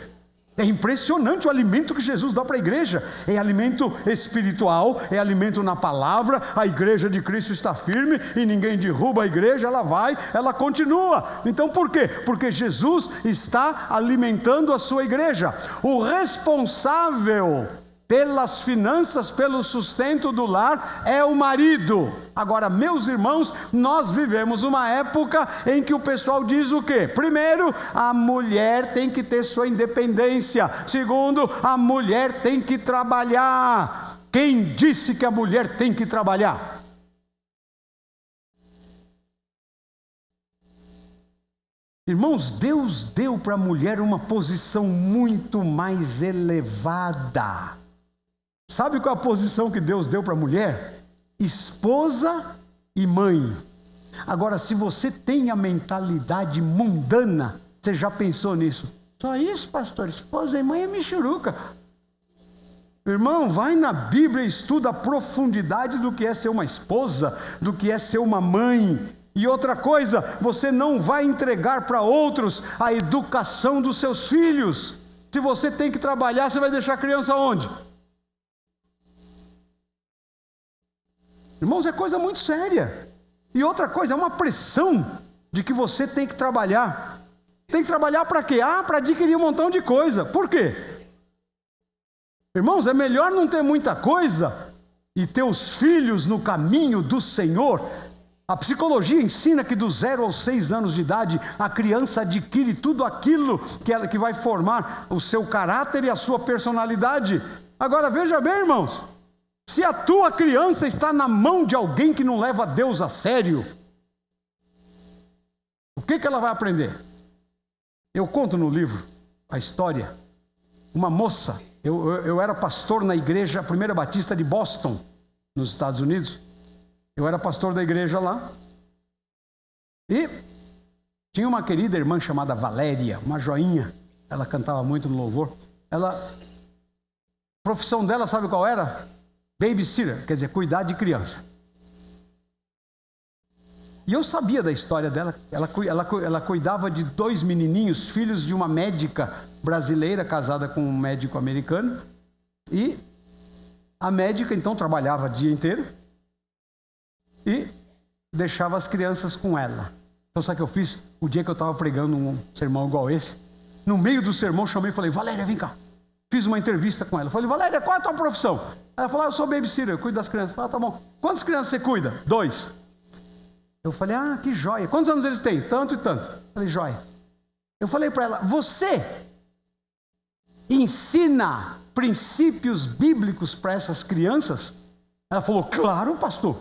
É impressionante o alimento que Jesus dá para a igreja. É alimento espiritual, é alimento na palavra. A igreja de Cristo está firme e ninguém derruba a igreja, ela vai, ela continua. Então por quê? Porque Jesus está alimentando a sua igreja. O responsável pelas finanças, pelo sustento do lar, é o marido. Agora, meus irmãos, nós vivemos uma época em que o pessoal diz o quê? Primeiro, a mulher tem que ter sua independência. Segundo, a mulher tem que trabalhar. Quem disse que a mulher tem que trabalhar? Irmãos, Deus deu para a mulher uma posição muito mais elevada. Sabe qual é a posição que Deus deu para a mulher? Esposa e mãe. Agora, se você tem a mentalidade mundana, você já pensou nisso? Só isso, pastor? Esposa e mãe é michuruca. Irmão, vai na Bíblia e estuda a profundidade do que é ser uma esposa, do que é ser uma mãe. E outra coisa, você não vai entregar para outros a educação dos seus filhos. Se você tem que trabalhar, você vai deixar a criança onde? Irmãos, é coisa muito séria. E outra coisa, é uma pressão de que você tem que trabalhar. Tem que trabalhar para quê? Para adquirir um montão de coisa. Por quê? Irmãos, é melhor não ter muita coisa e ter os filhos no caminho do Senhor. A psicologia ensina que dos 0 aos 6 anos de idade, a criança adquire tudo aquilo que vai formar o seu caráter e a sua personalidade. Agora veja bem, irmãos, se a tua criança está na mão de alguém que não leva Deus a sério, o que ela vai aprender? Eu conto no livro a história. Uma moça, eu era pastor na igreja Primeira Batista de Boston, nos Estados Unidos. Eu era pastor da igreja lá. E tinha uma querida irmã chamada Valéria, uma joinha. Ela cantava muito no louvor. A profissão dela, sabe qual era? Babysitter, quer dizer, cuidar de criança. E eu sabia da história dela. Ela cuidava de 2 menininhos, filhos de uma médica brasileira, casada com um médico americano. E a médica, então, trabalhava o dia inteiro e deixava as crianças com ela. Então sabe o que eu fiz? O dia que eu estava pregando um sermão igual esse, no meio do sermão chamei e falei: Valéria, vem cá. Fiz uma entrevista com ela. Falei: Valéria, qual é a tua profissão? Ela falou: eu sou babysitter, eu cuido das crianças. Falei: tá bom. Quantas crianças você cuida? 2. Eu falei: que joia. Quantos anos eles têm? Tanto e tanto. Falei: joia. Eu falei para ela: você ensina princípios bíblicos para essas crianças? Ela falou: claro, pastor.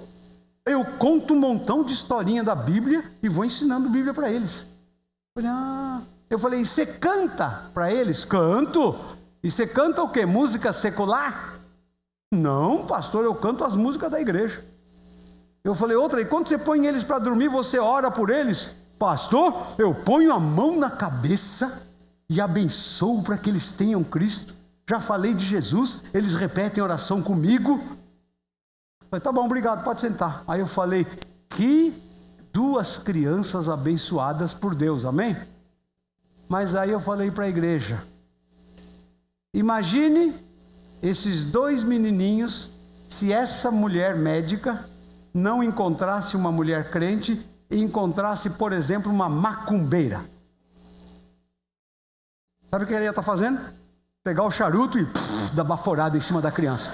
Eu conto um montão de historinha da Bíblia e vou ensinando Bíblia para eles. Eu falei: e você canta para eles? Canto. E você canta o quê? Música secular? Não, pastor, eu canto as músicas da igreja. Eu falei: outra, e quando você põe eles para dormir, você ora por eles? Pastor, eu ponho a mão na cabeça e abençoo para que eles tenham Cristo. Já falei de Jesus, eles repetem a oração comigo. Falei: tá bom, obrigado, pode sentar. Aí eu falei: que 2 crianças abençoadas por Deus, amém? Mas aí eu falei para a igreja: imagine esses 2 menininhos, se essa mulher médica não encontrasse uma mulher crente e encontrasse, por exemplo, uma macumbeira. Sabe o que ela ia estar fazendo? Pegar o charuto e dar baforada em cima da criança.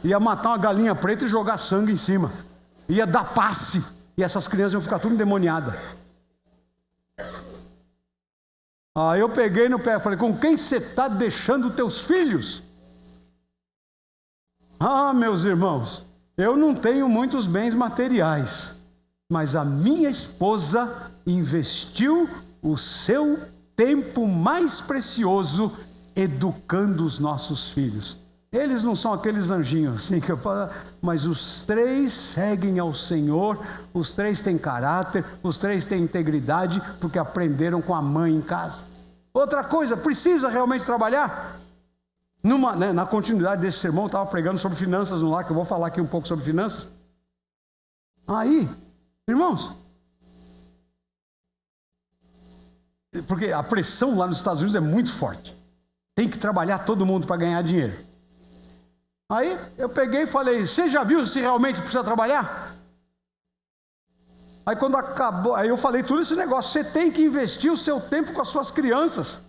Ia matar uma galinha preta e jogar sangue em cima. Ia dar passe. E essas crianças iam ficar tudo endemoniadas. Aí eu peguei no pé e falei: com quem você está deixando teus filhos? Meus irmãos, eu não tenho muitos bens materiais, mas a minha esposa investiu o seu tempo mais precioso educando os nossos filhos. Eles não são aqueles anjinhos assim que eu falo, mas os 3 seguem ao Senhor, os 3 têm caráter, os 3 têm integridade, porque aprenderam com a mãe em casa. Outra coisa, precisa realmente trabalhar? Na continuidade desse sermão, eu estava pregando sobre finanças no lar, que eu vou falar aqui um pouco sobre finanças. Aí, irmãos, porque a pressão lá nos Estados Unidos é muito forte. tem que trabalhar todo mundo para ganhar dinheiro. Aí eu peguei e falei, você já viu se realmente precisa trabalhar? Aí quando acabou, aí eu falei tudo esse negócio, você tem que investir o seu tempo com as suas crianças.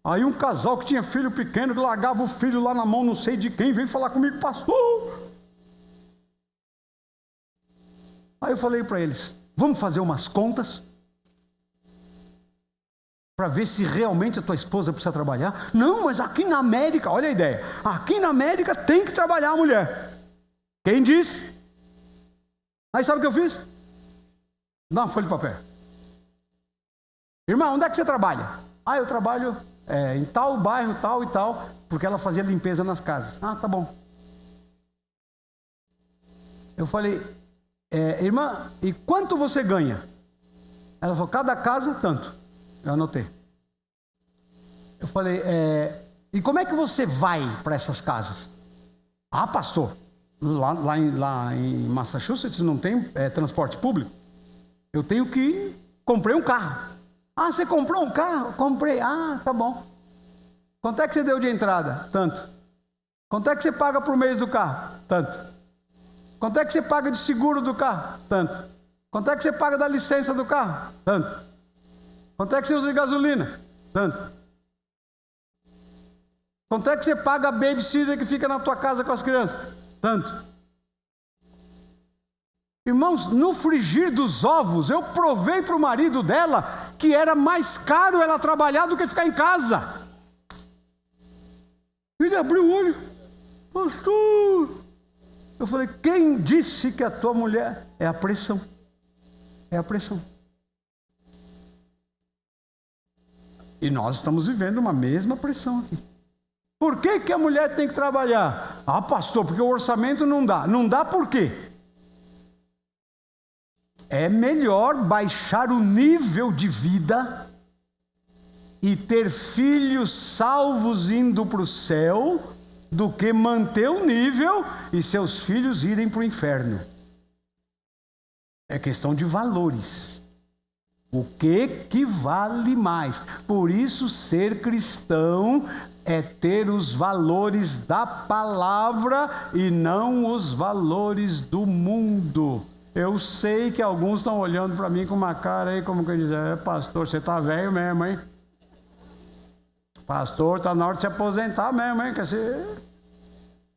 Aí um casal que tinha filho pequeno, que largava o filho lá na mão não sei de quem, veio falar comigo, pastor. Aí eu falei para eles, vamos fazer umas contas para ver se realmente a tua esposa precisa trabalhar. Não, mas aqui na América, olha a ideia, aqui na América tem que trabalhar a mulher. Quem disse? Aí sabe o que eu fiz? Dá uma folha de papel. Irmão, onde é que você trabalha? Ah, eu trabalho em tal bairro, tal e tal, porque ela fazia limpeza nas casas. Ah, tá bom. Eu falei, irmã, e quanto você ganha? Ela falou, cada casa, tanto. Eu anotei. Eu falei, e como é que você vai para essas casas? Ah, pastor, lá em Massachusetts não tem transporte público. Eu tenho que... Comprei um carro. Ah, você comprou um carro? Comprei. Ah, tá bom. Quanto é que você deu de entrada? Tanto. Quanto é que você paga por mês do carro? Tanto. Quanto é que você paga de seguro do carro? Tanto. Quanto é que você paga da licença do carro? Tanto. Quanto é que você usa de gasolina? Tanto. Quanto é que você paga a babysitter que fica na tua casa com as crianças? Tanto. Irmãos, no frigir dos ovos, eu provei para o marido dela que era mais caro ela trabalhar do que ficar em casa. Ele abriu o olho. Pastor, eu falei, quem disse que a tua mulher... É a pressão. É a pressão. E nós estamos vivendo uma mesma pressão aqui. Por que a mulher tem que trabalhar? Ah, pastor, porque o orçamento não dá. Não dá por quê? É melhor baixar o nível de vida e ter filhos salvos indo para o céu do que manter o nível e seus filhos irem para o inferno. É questão de valores. O que vale mais? Por isso, ser cristão é ter os valores da palavra e não os valores do mundo. Eu sei que alguns estão olhando para mim com uma cara aí, como que diz, pastor, você está velho mesmo, hein? Pastor, está na hora de se aposentar mesmo, hein?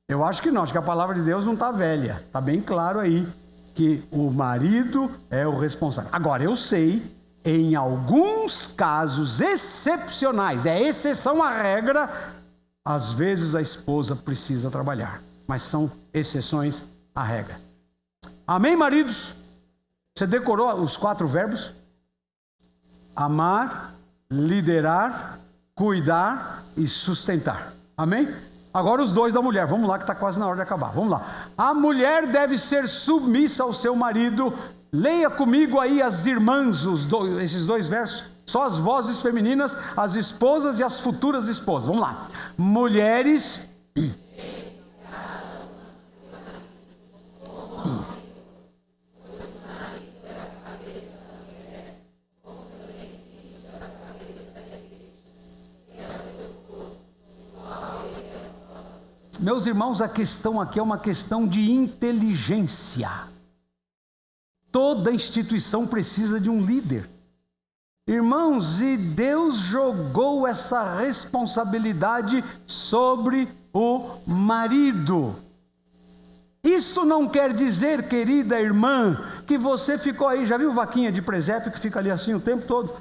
Eu acho que não, acho que a palavra de Deus não está velha. Está bem claro aí que o marido é o responsável. Agora, eu sei, em alguns casos excepcionais, é exceção à regra, às vezes a esposa precisa trabalhar, mas são exceções à regra. Amém, maridos? Você decorou os 4 verbos? Amar, liderar, cuidar e sustentar. Amém? Agora os 2 da mulher. Vamos lá que está quase na hora de acabar. Vamos lá. A mulher deve ser submissa ao seu marido. Leia comigo aí as irmãs, esses 2 versos. Só as vozes femininas, as esposas e as futuras esposas. Vamos lá. Mulheres... Meus irmãos, a questão aqui é uma questão de inteligência. Toda instituição precisa de um líder. Irmãos, e Deus jogou essa responsabilidade sobre o marido. Isso não quer dizer, querida irmã, que você ficou aí, já viu vaquinha de presépio que fica ali assim o tempo todo?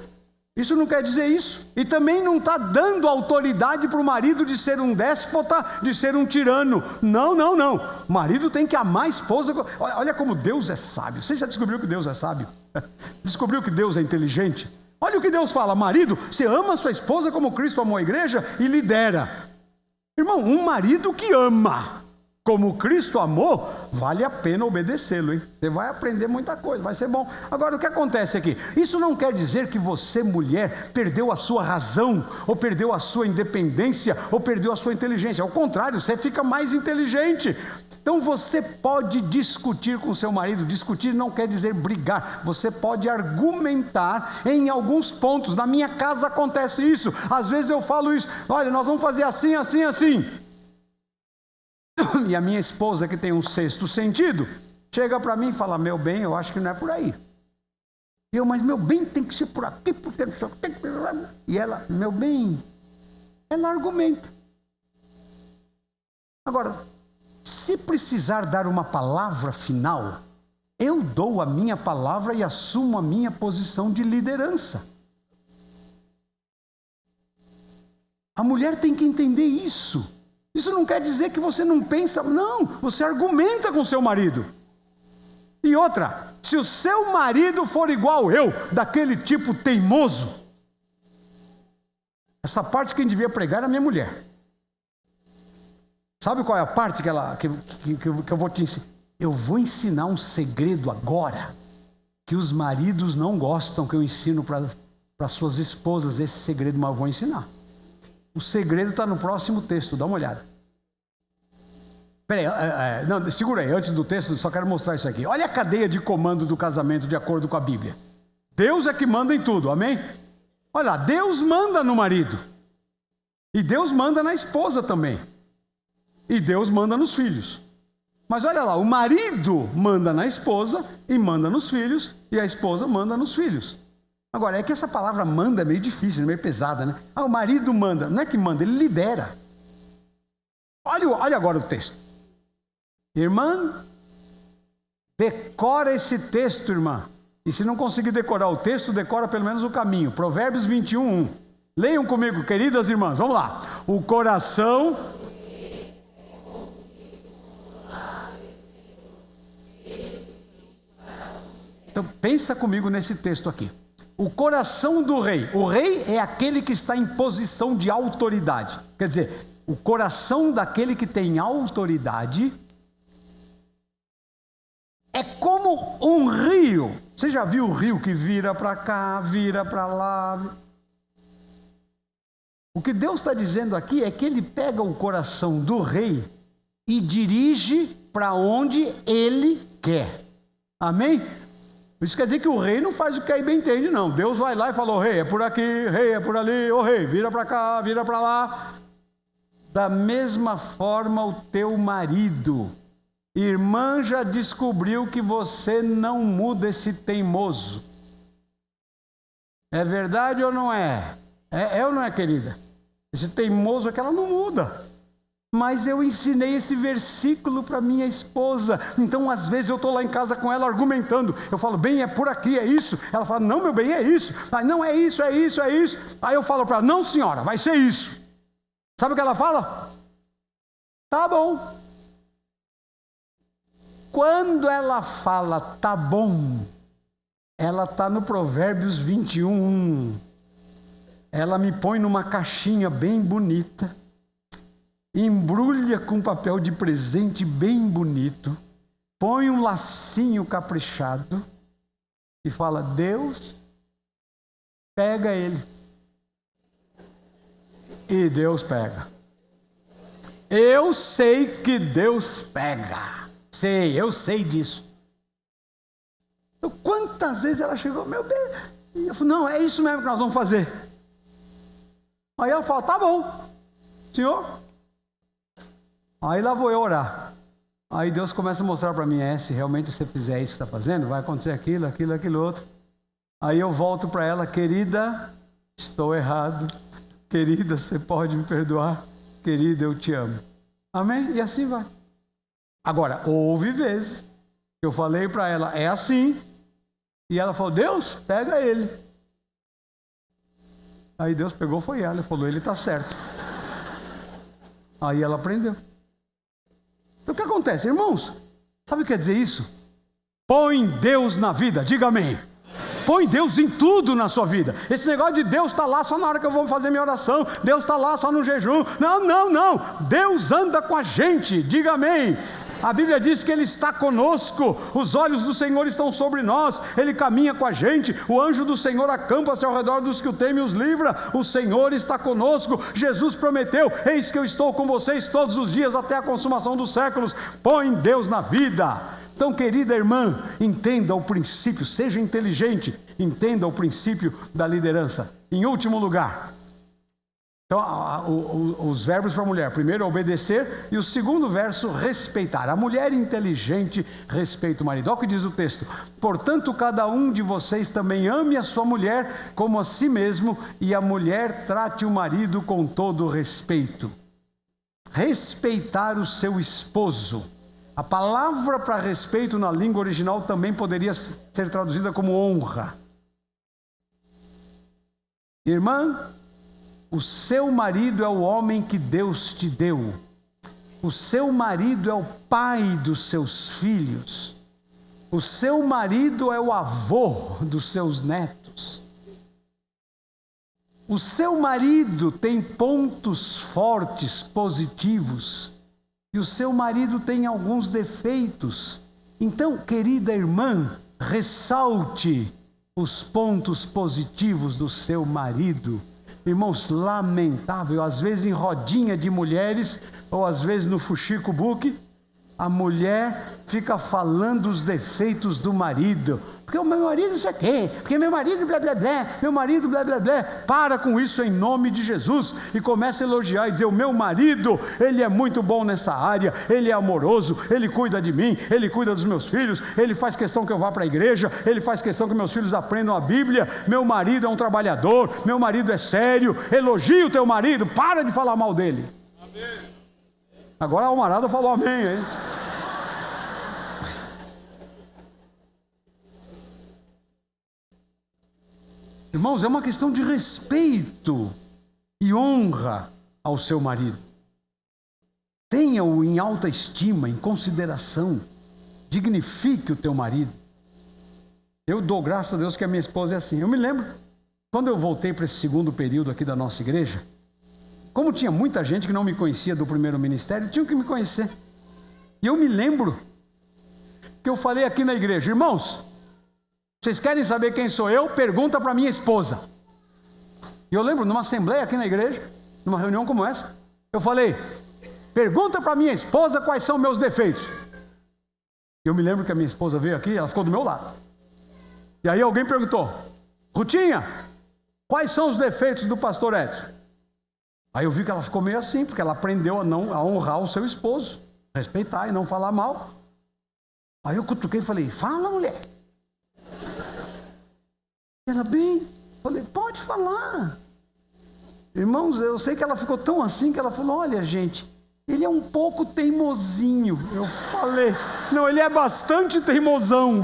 Isso não quer dizer isso. E também não está dando autoridade para o marido de ser um déspota, de ser um tirano. Não, não, não. O marido tem que amar a esposa. Olha como Deus é sábio. Você já descobriu que Deus é sábio? Descobriu que Deus é inteligente? Olha o que Deus fala. Marido, você ama a sua esposa como Cristo amou a igreja e lidera. Irmão, um marido que ama como Cristo amou, vale a pena obedecê-lo, hein? Você vai aprender muita coisa, vai ser bom. Agora, o que acontece aqui? Isso não quer dizer que você, mulher, perdeu a sua razão, ou perdeu a sua independência, ou perdeu a sua inteligência. Ao contrário, você fica mais inteligente. Então você pode discutir com seu marido. Discutir não quer dizer brigar. Você pode argumentar em alguns pontos. Na minha casa acontece isso. Às vezes eu falo isso: olha, nós vamos fazer assim, assim, assim. E a minha esposa, que tem um sexto sentido, chega para mim e fala: meu bem, eu acho que não é por aí. Mas meu bem tem que ser por aqui, porque não sei o que. E ela, meu bem, ela argumenta. Agora, se precisar dar uma palavra final, eu dou a minha palavra e assumo a minha posição de liderança. A mulher tem que entender isso. Isso não quer dizer que você não pensa, não, você argumenta com seu marido. E outra, se o seu marido for igual eu, daquele tipo teimoso, essa parte quem devia pregar era a minha mulher. Sabe qual é a parte que eu vou te ensinar? Eu vou ensinar um segredo agora, que os maridos não gostam que eu ensino para suas esposas esse segredo, mas eu vou ensinar. O segredo está no próximo texto, dá uma olhada. Peraí, não, segura aí, antes do texto, só quero mostrar isso aqui. Olha a cadeia de comando do casamento de acordo com a Bíblia. Deus é que manda em tudo, amém? Olha lá, Deus manda no marido. E Deus manda na esposa também. E Deus manda nos filhos. Mas olha lá, o marido manda na esposa e manda nos filhos, e a esposa manda nos filhos. Agora, é que essa palavra manda é meio difícil, meio pesada, né? O marido manda, não é que manda, ele lidera. Olha agora o texto. Irmã, decora esse texto, irmã. E se não conseguir decorar o texto, decora pelo menos o caminho. Provérbios 21:1. Leiam comigo, queridas irmãs, vamos lá. O coração... Então pensa comigo nesse texto aqui. O coração do rei. O rei é aquele que está em posição de autoridade. Quer dizer, o coração daquele que tem autoridade é como um rio. Você já viu o rio que vira para cá, vira para lá? O que Deus está dizendo aqui é que Ele pega o coração do rei e dirige para onde Ele quer. Amém? Isso quer dizer que o rei não faz o que aí bem entende, não. Deus vai lá e fala: rei, é por aqui, rei, é por ali, rei, vira para cá, vira para lá. Da mesma forma o teu marido. Irmã já descobriu que você não muda esse teimoso. É verdade ou não é? É ou não é, querida? Esse teimoso é que ela não muda. Mas eu ensinei esse versículo para minha esposa. Então às vezes eu estou lá em casa com ela argumentando. Eu falo: bem, é por aqui, é isso. Ela fala: não, meu bem, é isso. Não, é isso, é isso, é isso. Aí eu falo para ela: não, senhora, vai ser isso. Sabe o que ela fala? Tá bom. Quando ela fala tá bom, ela está no Provérbios 21:1. Ela me põe numa caixinha bem bonita, embrulha com papel de presente bem bonito, põe um lacinho caprichado e fala: Deus, pega ele. E Deus pega. Eu sei que Deus pega. Eu sei disso. Então, quantas vezes ela chegou: meu bem, e eu falei: não, é isso mesmo que nós vamos fazer. Aí ela fala: tá bom, senhor. Aí lá vou eu orar. Aí Deus começa a mostrar para mim: se realmente você fizer isso que está fazendo, vai acontecer aquilo, aquilo, aquilo outro. Aí eu volto para ela: querida, estou errado. Querida, você pode me perdoar. Querida, eu te amo. Amém? E assim vai. Agora, houve vezes que eu falei para ela: é assim. E ela falou: Deus, pega ele. Aí Deus pegou, foi ela e falou: ele está certo. Aí ela aprendeu. Então o que acontece, irmãos? Sabe o que quer dizer isso? Põe Deus na vida, diga amém. Põe Deus em tudo na sua vida. Esse negócio de Deus está lá só na hora que eu vou fazer minha oração, Deus está lá só no jejum. Não, não, não. Deus anda com a gente, diga amém. A Bíblia diz que Ele está conosco, os olhos do Senhor estão sobre nós, Ele caminha com a gente, o anjo do Senhor acampa-se ao redor dos que o temem e os livra. O Senhor está conosco. Jesus prometeu: eis que eu estou com vocês todos os dias até a consumação dos séculos. Põe Deus na vida. Então, querida irmã, entenda o princípio, seja inteligente, entenda o princípio da liderança. Em último lugar, então, os verbos para a mulher: primeiro, obedecer, e o segundo verso, respeitar. A mulher inteligente respeita o marido. Olha o que diz o texto: portanto, cada um de vocês também ame a sua mulher como a si mesmo, e a mulher trate o marido com todo respeito. Respeitar o seu esposo. A palavra para respeito na língua original também poderia ser traduzida como honra. Irmã, o seu marido é o homem que Deus te deu. O seu marido é o pai dos seus filhos. O seu marido é o avô dos seus netos. O seu marido tem pontos fortes, positivos. E o seu marido tem alguns defeitos. Então, querida irmã, ressalte os pontos positivos do seu marido. Irmãos, lamentável, às vezes em rodinha de mulheres, ou às vezes no fuxico book, a mulher fica falando os defeitos do marido. Porque o meu marido não sei o quê, porque meu marido blá blá blá, meu marido blá blá blá. Para com isso em nome de Jesus e comece a elogiar e dizer: o meu marido, ele é muito bom nessa área, ele é amoroso, ele cuida de mim, ele cuida dos meus filhos, ele faz questão que eu vá para a igreja, ele faz questão que meus filhos aprendam a Bíblia, meu marido é um trabalhador, meu marido é sério. Elogie o teu marido, para de falar mal dele. Amém. Agora a almarada falou amém, hein? Irmãos, é uma questão de respeito e honra ao seu marido. Tenha-o em alta estima, em consideração. Dignifique o teu marido. Eu dou graças a Deus que a minha esposa é assim. Eu me lembro, quando eu voltei para esse segundo período aqui da nossa igreja, como tinha muita gente que não me conhecia do primeiro ministério, tinha que me conhecer. E eu me lembro que eu falei aqui na igreja: irmãos, vocês querem saber quem sou eu? Pergunta para minha esposa. E eu lembro, numa assembleia aqui na igreja, numa reunião como essa, eu falei: pergunta para minha esposa quais são meus defeitos. E eu me lembro que a minha esposa veio aqui, ela ficou do meu lado. E aí alguém perguntou: Rutinha, quais são os defeitos do pastor Edson? Aí eu vi que ela ficou meio assim, porque ela aprendeu a honrar o seu esposo, respeitar e não falar mal. Aí eu cutuquei e falei: fala, mulher. Ela bem, falei: pode falar. Irmãos, eu sei que ela ficou tão assim que ela falou: olha, gente, ele é um pouco teimosinho. Eu falei: não, ele é bastante teimosão.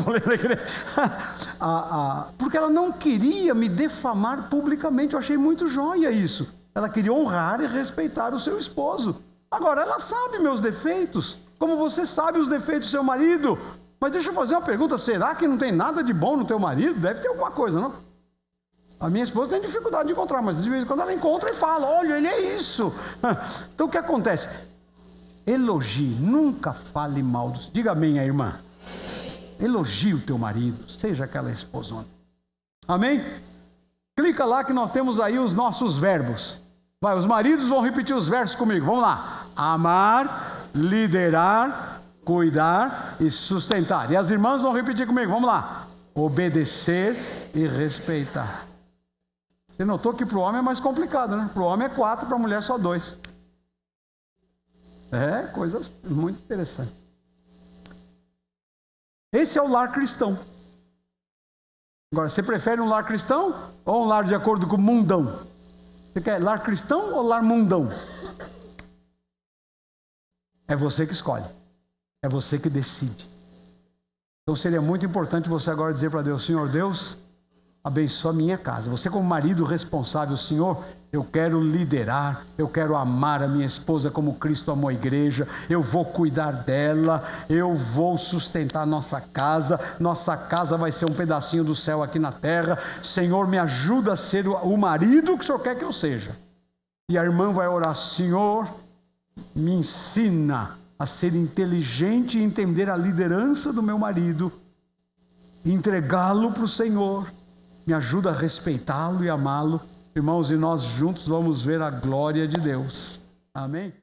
Porque ela não queria me defamar publicamente. Eu achei muito jóia isso. Ela queria honrar e respeitar o seu esposo. Agora, ela sabe meus defeitos, como você sabe os defeitos do seu marido. Mas deixa eu fazer uma pergunta: será que não tem nada de bom no teu marido? Deve ter alguma coisa, não? A minha esposa tem dificuldade de encontrar, mas de vez em quando ela encontra e fala: olha, ele é isso. Então o que acontece? Elogie, nunca fale mal. Diga amém, a irmã. Elogie o teu marido, seja aquela esposona. Amém? Clica lá que nós temos aí os nossos verbos. Vai, os maridos vão repetir os versos comigo. Vamos lá: amar, liderar, cuidar e sustentar. E as irmãs vão repetir comigo. Vamos lá: obedecer e respeitar. Você notou que para o homem é mais complicado, né? Para o homem é 4, para a mulher só 2. É, coisa muito interessante. Esse é o lar cristão. Agora, você prefere um lar cristão ou um lar de acordo com o mundão? Você quer lar cristão ou lar mundão? É você que escolhe. É você que decide. Então seria muito importante você agora dizer para Deus: Senhor Deus, abençoa a minha casa. Você como marido responsável: Senhor, eu quero liderar, eu quero amar a minha esposa como Cristo amou a igreja, eu vou cuidar dela, eu vou sustentar nossa casa vai ser um pedacinho do céu aqui na terra. Senhor, me ajuda a ser o marido que o Senhor quer que eu seja. E a irmã vai orar: Senhor, me ensina a ser inteligente e entender a liderança do meu marido, entregá-lo para o Senhor. Me ajuda a respeitá-lo e amá-lo. Irmãos, e nós juntos vamos ver a glória de Deus. Amém?